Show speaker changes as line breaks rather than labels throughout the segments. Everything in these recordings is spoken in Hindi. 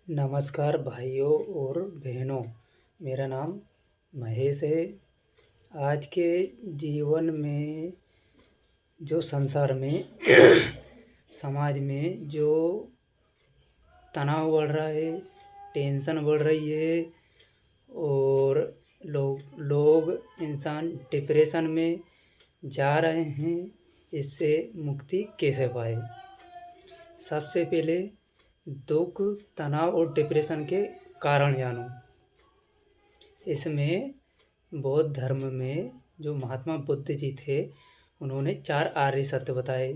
नमस्कार भाइयों और बहनों। मेरा नाम महेश है। आज के जीवन में जो संसार में समाज में जो तनाव बढ़ रहा है, टेंशन बढ़ रही है और लोग लोग इंसान डिप्रेशन में जा रहे हैं। इससे मुक्ति कैसे पाए? सबसे पहले दुख, तनाव और डिप्रेशन के कारण जानो। इसमें बौद्ध धर्म में जो महात्मा बुद्ध जी थे, उन्होंने 4 आर्य सत्य बताए,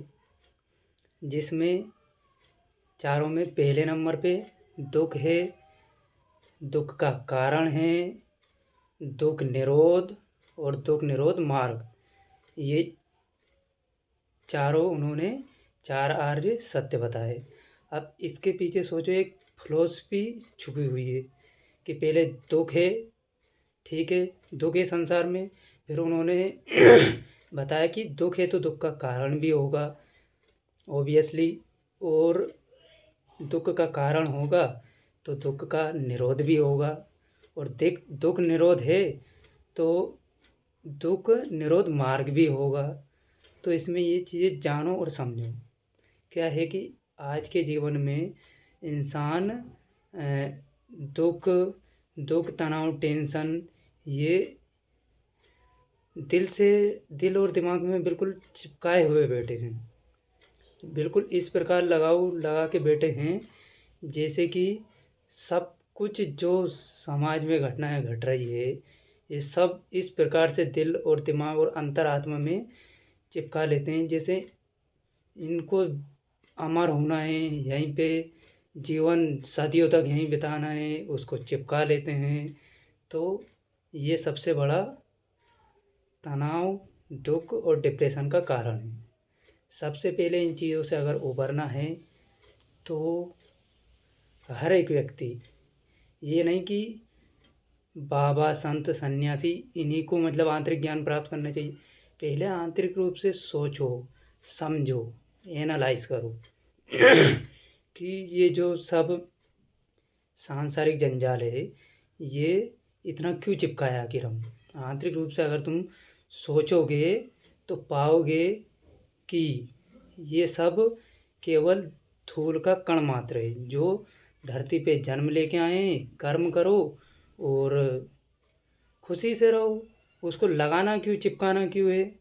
जिसमें चारों में पहले नंबर पे दुख है, दुख का कारण है, दुख निरोध और दुख निरोध मार्ग। ये चारों उन्होंने 4 आर्य सत्य बताए। अब इसके पीछे सोचो, एक फिलॉसफी छुपी हुई है कि पहले दुख है, ठीक है, दुख है संसार में। फिर उन्होंने बताया कि दुख है तो दुख का कारण भी होगा ऑब्वियसली, और दुख का कारण होगा तो दुख का निरोध भी होगा, और दुख निरोध है तो दुख निरोध मार्ग भी होगा। तो इसमें ये चीज़ें जानो और समझो। क्या है कि आज के जीवन में इंसान दुख दुख तनाव, टेंशन, ये दिल और दिमाग में बिल्कुल चिपकाए हुए बैठे हैं। बिल्कुल इस प्रकार लगा के बैठे हैं जैसे कि सब कुछ जो समाज में घटनाएं घट रही है, ये सब इस प्रकार से दिल और दिमाग और अंतरात्मा में चिपका लेते हैं, जैसे इनको अमर होना है, यहीं पे जीवन सदियों तक यहीं बिताना है, उसको चिपका लेते हैं। तो ये सबसे बड़ा तनाव, दुख और डिप्रेशन का कारण है। सबसे पहले इन चीज़ों से अगर उबरना है तो हर एक व्यक्ति, ये नहीं कि बाबा, संत, सन्यासी, इन्हीं को मतलब आंतरिक ज्ञान प्राप्त करना चाहिए। पहले आंतरिक रूप से सोचो, समझो, एनालाइज करो कि ये जो सब सांसारिक जंजाल है, ये इतना क्यों चिपकाया आखिर हम। आंतरिक रूप से अगर तुम सोचोगे तो पाओगे कि ये सब केवल धूल का कण मात्र है, जो धरती पे जन्म लेके आए। कर्म करो और खुशी से रहो। उसको लगाना क्यों, चिपकाना क्यों है,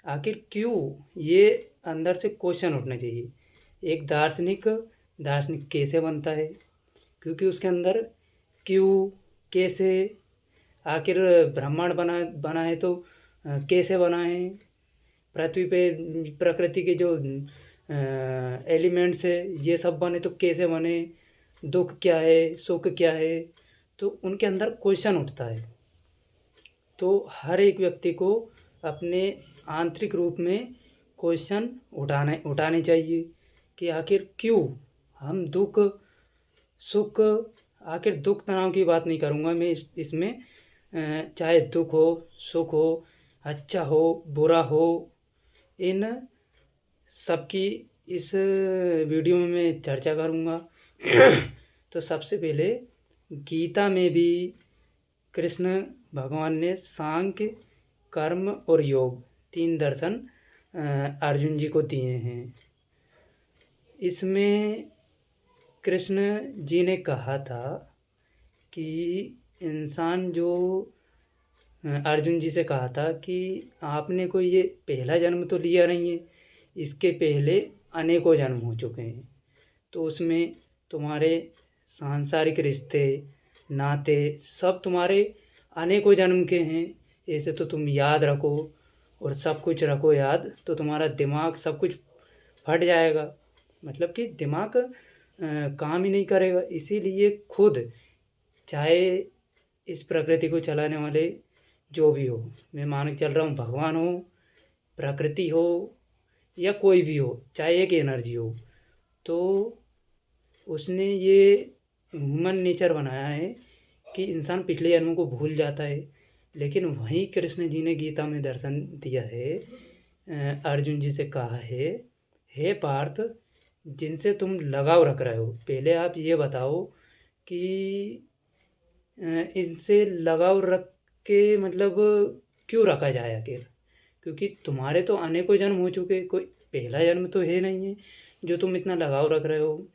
आखिर क्यों? ये अंदर से क्वेश्चन उठना चाहिए। एक दार्शनिक कैसे बनता है? क्योंकि उसके अंदर क्यों, कैसे, आखिर ब्रह्मांड बना है तो कैसे बना है? पृथ्वी पे प्रकृति के जो एलिमेंट्स है, ये सब बने तो कैसे बने? दुख क्या है, सुख क्या है? तो उनके अंदर क्वेश्चन उठता है। तो हर एक व्यक्ति को अपने आंतरिक रूप में क्वेश्चन उठाने चाहिए कि आखिर क्यों हम दुख सुख, आखिर दुख तनाव की बात नहीं करूँगा मैं इसमें, चाहे दुख हो, सुख हो, अच्छा हो, बुरा हो, इन सबकी इस वीडियो में मैं चर्चा करूँगा। तो सबसे पहले गीता में भी कृष्ण भगवान ने सांख्य, कर्म और योग 3 दर्शन अर्जुन जी को दिए हैं। इसमें कृष्ण जी ने कहा था कि इंसान जो अर्जुन जी से कहा था कि आपने कोई ये पहला जन्म तो लिया नहीं है, इसके पहले अनेकों जन्म हो चुके हैं। तो उसमें तुम्हारे सांसारिक रिश्ते, नाते सब तुम्हारे अनेकों जन्म के हैं। ऐसे तो तुम याद रखो और सब कुछ रखो याद, तो तुम्हारा दिमाग सब कुछ फट जाएगा, मतलब कि दिमाग काम ही नहीं करेगा। इसीलिए खुद, चाहे इस प्रकृति को चलाने वाले जो भी हो, मैं मान के चल रहा हूँ भगवान हो, प्रकृति हो, या कोई भी हो, चाहे एक एनर्जी हो, तो उसने ये ह्यूमन नेचर बनाया है कि इंसान पिछले जन्मों को भूल जाता है। लेकिन वहीं कृष्ण जी ने गीता में दर्शन दिया है, अर्जुन जी से कहा है, हे पार्थ, जिनसे तुम लगाव रख रहे हो, पहले आप ये बताओ कि इनसे लगाव रख के मतलब क्यों रखा जाए आखिर? क्योंकि तुम्हारे तो अनेकों जन्म हो चुके, कोई पहला जन्म तो है नहीं है जो तुम इतना लगाव रख रहे हो।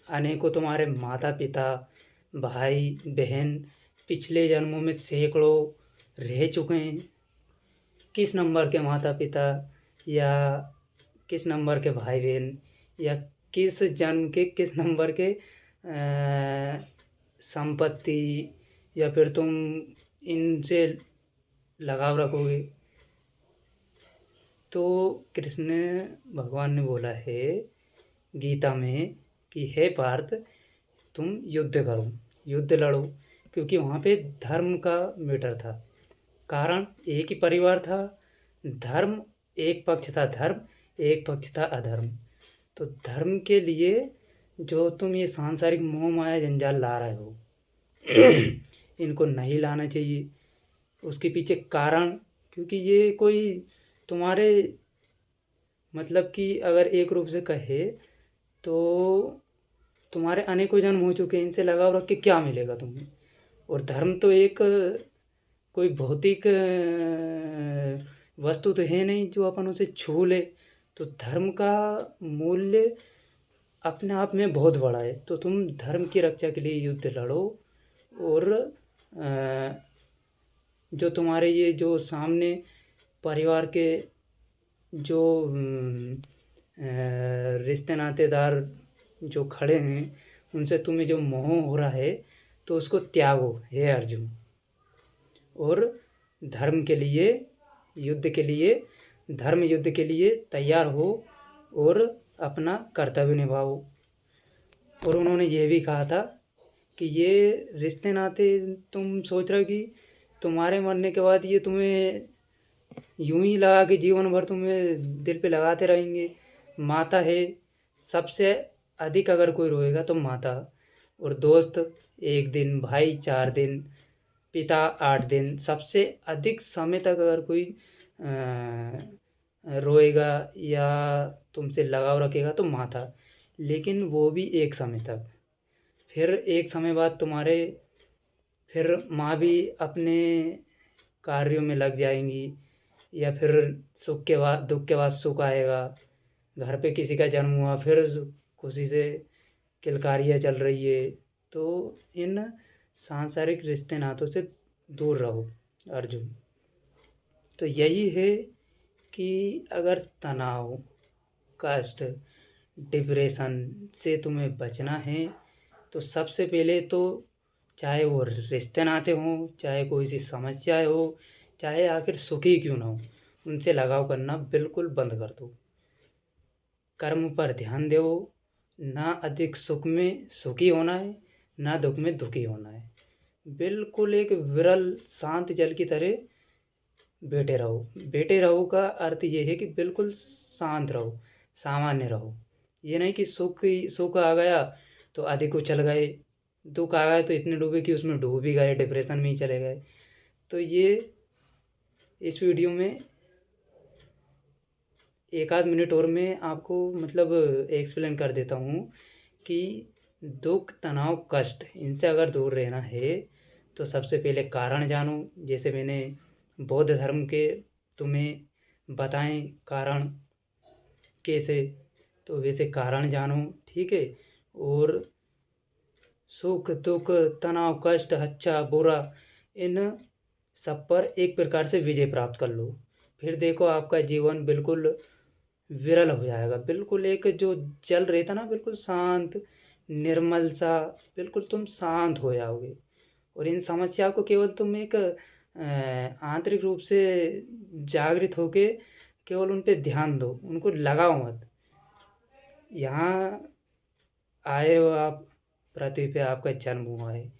अनेकों तुम्हारे माता पिता, भाई बहन पिछले जन्मों में सैकड़ों रह चुके हैं। किस नंबर के माता पिता, या किस नंबर के भाई बहन, या किस जन्म के किस नंबर के संपत्ति, या फिर तुम इनसे लगाव रखोगे। तो कृष्ण भगवान ने बोला है गीता में कि हे पार्थ, तुम युद्ध करो, युद्ध लड़ो, क्योंकि वहाँ पे धर्म का मैटर था। कारण एक ही परिवार था, धर्म एक पक्ष था, धर्म एक पक्ष था अधर्म। तो धर्म के लिए जो तुम ये सांसारिक मोह माया जंजाल ला रहे हो इनको नहीं लाना चाहिए। उसके पीछे कारण, क्योंकि ये कोई तुम्हारे मतलब कि अगर एक रूप से कहे तो तुम्हारे अनेकों जन्म हो चुके हैं, इनसे लगाव रख के क्या मिलेगा तुम्हें? और धर्म तो एक कोई भौतिक वस्तु तो है नहीं जो अपन उसे छू ले। तो धर्म का मूल्य अपने आप में बहुत बड़ा है। तो तुम धर्म की रक्षा के लिए युद्ध लड़ो, और जो तुम्हारे ये जो सामने परिवार के जो रिश्ते नातेदार जो खड़े हैं, उनसे तुम्हें जो मोह हो रहा है तो उसको त्यागो हे अर्जुन, और धर्म के लिए युद्ध के लिए, धर्म युद्ध के लिए तैयार हो और अपना कर्तव्य निभाओ। और उन्होंने ये भी कहा था कि ये रिश्ते नाते तुम सोच रहे हो कि तुम्हारे मरने के बाद ये तुम्हें यूं ही लगा के जीवन भर तुम्हें दिल पे लगाते रहेंगे। माता है सबसे अधिक, अगर कोई रोएगा तो माता, और दोस्त 1 दिन, भाई 4 दिन, पिता 8 दिन। सबसे अधिक समय तक अगर कोई रोएगा या तुमसे लगाव रखेगा तो माता, लेकिन वो भी एक समय तक। फिर एक समय बाद तुम्हारे फिर माँ भी अपने कार्यों में लग जाएंगी, या फिर सुख के बाद दुख के बाद सुख आएगा। घर पे किसी का जन्म हुआ, फिर खुशी से किलकारियाँ चल रही है। तो इन सांसारिक रिश्ते नातों से दूर रहो अर्जुन। तो यही है कि अगर तनाव, कष्ट, डिप्रेशन से तुम्हें बचना है तो सबसे पहले तो चाहे वो रिश्ते नाते हों, चाहे कोई सी समस्याएं हो, चाहे आखिर सुखी क्यों ना हो, उनसे लगाव करना बिल्कुल बंद कर दो। कर्म पर ध्यान दो। ना अधिक सुख में सुखी होना है, ना दुख में दुखी होना है। बिल्कुल एक विरल शांत जल की तरह बैठे रहो। बैठे रहो का अर्थ ये है कि बिल्कुल शांत रहो, सामान्य रहो। ये नहीं कि सुख आ गया तो अधिक उछल गए, दुख आ गया तो इतने डूबे कि उसमें डूब ही गए, डिप्रेशन में ही चले गए। तो ये इस वीडियो में 1 आध मिनट और मैं आपको मतलब एक्सप्लेन कर देता हूँ कि दुख, तनाव, कष्ट इनसे अगर दूर रहना है तो सबसे पहले कारण जानो। जैसे मैंने बौद्ध धर्म के तुम्हें बताएं कारण कैसे, तो वैसे कारण जानो, ठीक है। और सुख, दुख, तनाव, कष्ट, अच्छा बुरा, इन सब पर एक प्रकार से विजय प्राप्त कर लो। फिर देखो आपका जीवन बिल्कुल विरल हो जाएगा। बिल्कुल एक जो जल रहता ना, बिल्कुल शांत निर्मल सा, बिल्कुल तुम शांत हो जाओगे। और इन समस्याओं को केवल तुम एक आंतरिक रूप से जागृत होके केवल उन पे ध्यान दो, उनको लगाओ मत। यहाँ आए हो आप, पृथ्वी पे आपका जन्म हुआ है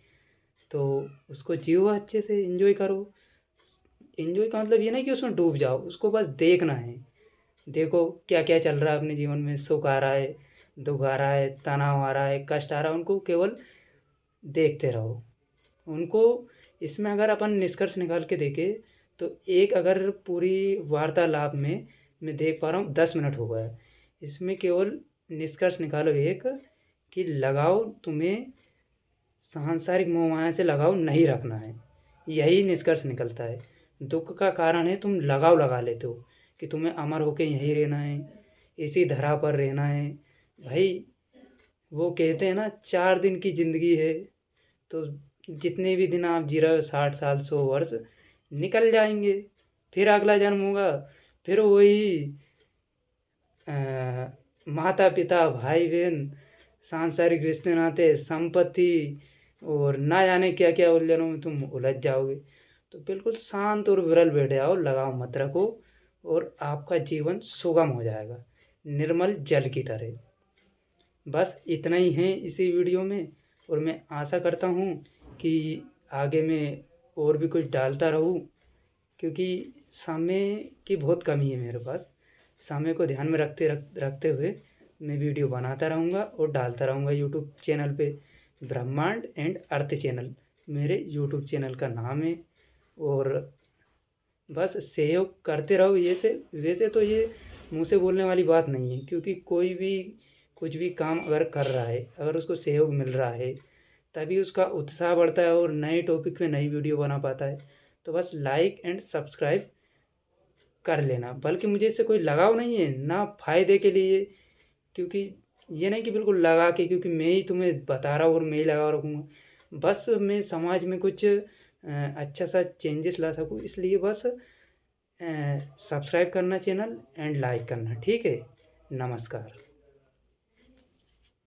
तो उसको जियो, अच्छे से एंजॉय करो। एंजॉय का मतलब ये नहीं कि उसमें डूब जाओ, उसको बस देखना है। देखो क्या क्या चल रहा है अपने जीवन में, सुख आ रहा है, दुख आ रहा है, तनाव आ रहा है, कष्ट आ रहा है, उनको केवल देखते रहो उनको। इसमें अगर अपन निष्कर्ष निकाल के देखें तो एक अगर पूरी वार्तालाप में मैं देख पा रहा हूँ 10 मिनट हो गया, इसमें केवल निष्कर्ष निकालो एक कि लगाओ तुम्हें सांसारिक मोह माया से लगाव नहीं रखना है। यही निष्कर्ष निकलता है। दुख का कारण है तुम लगाव लगा लेते हो कि तुम्हें अमर होके यहीं रहना है, इसी धरा पर रहना है। भाई वो कहते हैं ना 4 दिन की ज़िंदगी है, तो जितने भी दिन आप जी रहे हो 60 साल 100 वर्ष निकल जाएंगे, फिर अगला जन्म होगा, फिर वही माता पिता भाई बहन सांसारिक रिश्ते नाते संपत्ति और ना जाने क्या क्या उलझनों में तुम उलझ जाओगे। तो बिल्कुल शांत और विरल बैठ जाओ, लगाव मत रखो और आपका जीवन सुगम हो जाएगा, निर्मल जल की तरह। बस इतना ही है इसी वीडियो में, और मैं आशा करता हूँ कि आगे मैं और भी कुछ डालता रहूँ, क्योंकि समय की बहुत कमी है मेरे पास। समय को ध्यान में रखते हुए मैं वीडियो बनाता रहूँगा और डालता रहूँगा यूट्यूब चैनल पे। ब्रह्मांड एंड अर्थ चैनल मेरे यूट्यूब चैनल का नाम है। और बस सहयोग करते रहो। ये से वैसे तो ये मुँह से बोलने वाली बात नहीं है, क्योंकि कोई भी कुछ भी काम अगर कर रहा है, अगर उसको सहयोग मिल रहा है, तभी उसका उत्साह बढ़ता है और नए टॉपिक पे नई वीडियो बना पाता है। तो बस लाइक एंड सब्सक्राइब कर लेना। बल्कि मुझे इससे कोई लगाव नहीं है, ना फ़ायदे के लिए, क्योंकि ये नहीं कि बिल्कुल लगा के, क्योंकि मैं ही तुम्हें बता रहा हूँ और मैं ही लगा रखूँगा। बस मैं समाज में कुछ अच्छा सा चेंजेस ला सकूँ, इसलिए बस सब्सक्राइब करना चैनल एंड लाइक करना। ठीक है, नमस्कार।